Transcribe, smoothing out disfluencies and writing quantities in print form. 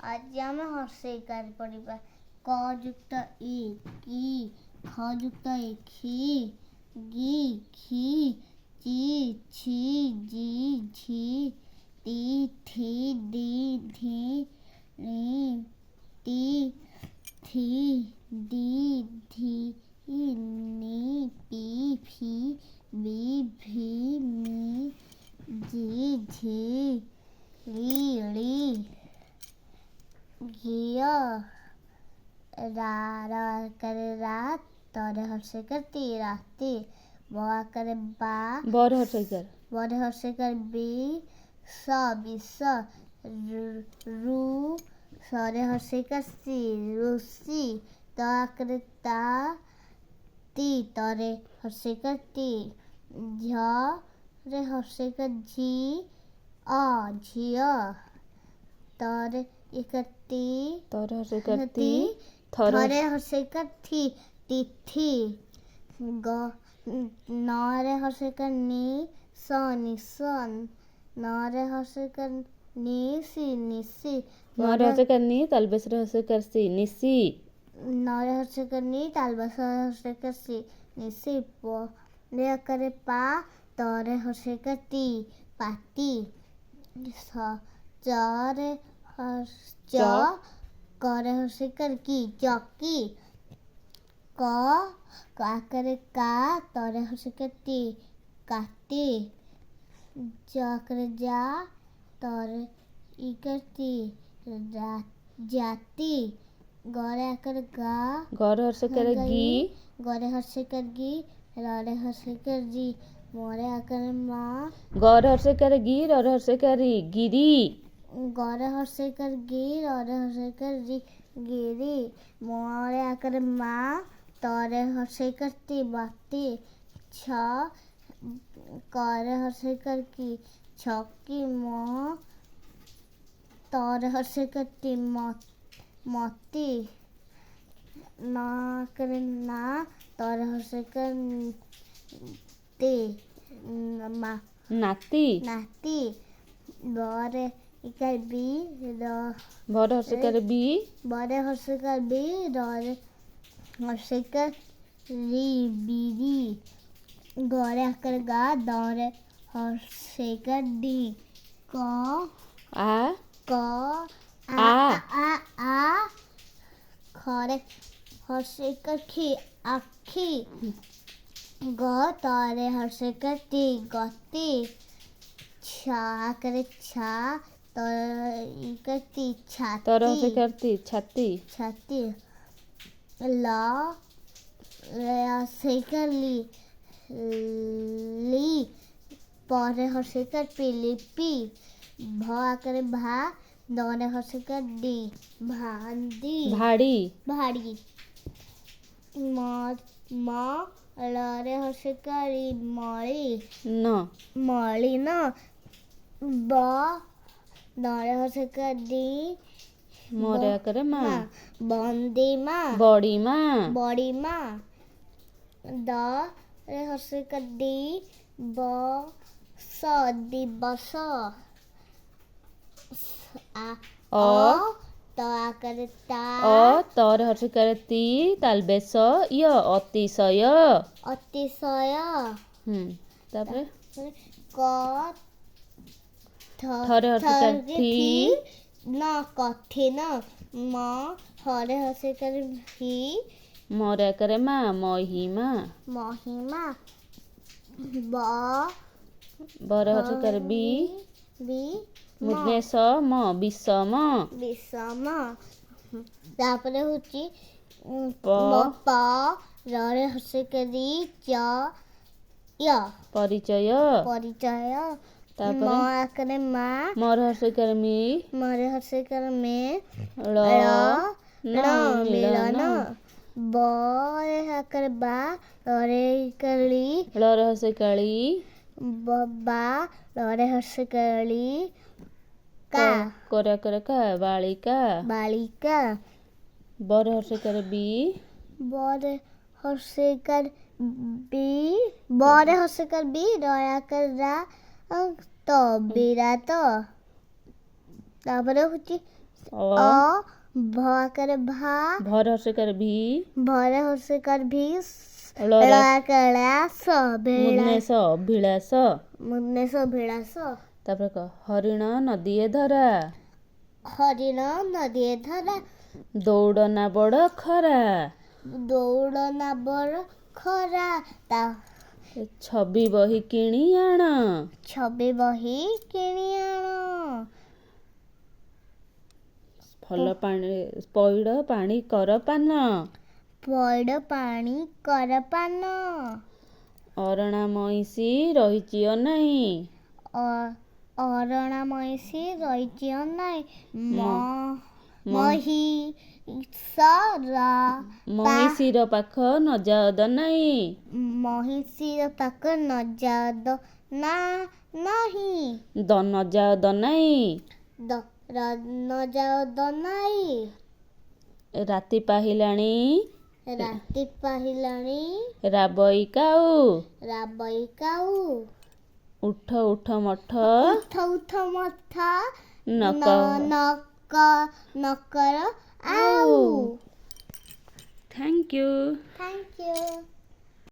आज आम हर्षेकार पढ़ा क युक्त इ कि ख युक्त ए खी गी खी ची छी जी झी टी थी डी धी नी टी थी डी धी नी पी फी बी भी मी जी झी री री घिया रा करे रात तोरे हर्षे करती राती बा करे बा बर हर्षेकर बड़े हर्षे कर बी विस रू सरे हर्षे कर सी रूसी ता करे ता ती तोरे हर्षे कर ती झ रे हर्षे कर झी झिया तोरे इकट्ठी तोरे हर्षेकर ती थोरे हर्षे कर थी तिथि नरे हर्षे कर नी निसन नरे हर्षे कर निसी निसी नरे हर्षेकर नी तालबेसरे हर्षेकर सी निसी नरे हर्षे कर नी तालबेसरे हर्षे कर सी निसी रे करे पा तोरे हर्षे कर ती पाती चरे करे हर्षे कर की चौकी का करे का तोरे हर्षे कर ती काटी जा करे जा तोरे ई करती जाती गौरे कर गा गौरे हर्षे कर गी गौरे हर्षे कर गी रे हर्षे कर जी मोरे आकर माँ गौरे हर्षे कर गी रे हर्षे कर गिरी गौरे हर्षे कर गी रे हर्षे कर जी गिरी मोरे आकर माँ तोरे हर्षे करती बाती छ करे हर्षे कर की छक्की मों तोरे हर्षे करती मोती ना करे ना तोरे हर्षे कर ती नाती नाती बड़े इकर बी बड़े हर्षे कर बी बड़े हर्षे कर बी रे हर्षे कर री बीरी गौरे आकर गा दौरे हर्षे कर डी आ खरे हर्षे कर खी आखी ग तारे हर्षे कर ती गति छा करे छा तो करती छाती तोरे हर्षे करती छाती छाती ला हर्षे कर ली परे हर्षे कर पी लिपि भा करे भा दोने हर्षे कर डी भांडी भाड़ी माँ रे हर्षे करी मली न बा नरे हर्षे कर दी मोरे करे माँ बंदी माँ बड़ी माँ द रे हर्षे कर दी दिवस तोरे हर्षे कर ती तालबेस य अतिशय तापरे थरे हर्षे कर थी न कठिन म हरे हर्षे कर ही मोरे करे माँ महिमा बरे हर्षे कर बी मुदनेश म विषम तापरे होची प रे हर्षे करी च य परिचय माँ करे माँ मोरे हर्षे कर मी मोरे हर्षे कर में मिलन बरे कर बा रे कली रे हर्षे कली बा रे हर्षे कली का करे का बालिका बरे हर्षे कर बी हर्षे कर बी रया कर रा तो बिरा तो ତାପରେ ହଉଛି অ অ ভ ଆକାରରେ ଭା ভর হর্ষকার ভি ଭରେ ହର୍ଷକାର ଭି ଳର ଆକାରରେ ଆସ ମୁଦନେଶ ଅଭିଳାଷ ମୁନେଶ ବିଳାସ ତାପରେ କହ ହରିଣ ନଦୀଏ ଧରା ହରିଣ ନଦୀଏ ଧରା ଦୌଡ଼ ନା ବଡ଼ ଖରା ଦୌଡ଼ ନାବର ଖରା ତା ଛବି ବହି କିଣି ଆଣ ଛବି ବହି କିଣି ଆଣ ଭଲ ପାଣି ପଇଡ଼ ପାଣି କର ପାନ ପଇଡ଼ ପାଣି କର ପାନ ଅରଣା ମଇଁଷି ରହିଛି ଅନାଇଁ ଅରଣା ମଇଁଷି ରହିଛି ଅନାଇ ମହିଷିର ପାଖ ନ ଯାଅ ଦନାଇ ମହିଷିର ପାଖ ନ ଯାଅ ନାହିଁ ନ ଯାଅ ଦନାଇ ନ ଯାଅ ଦନାଇ ରାତି ପାହିଲାଣି ରାବଇ କାଉ ଉଠ ଉଠ ମଠ ଉଠ ମଠ ନକର ଆଉ ଥ୍ୟାଙ୍କ ୟୁ Thank you.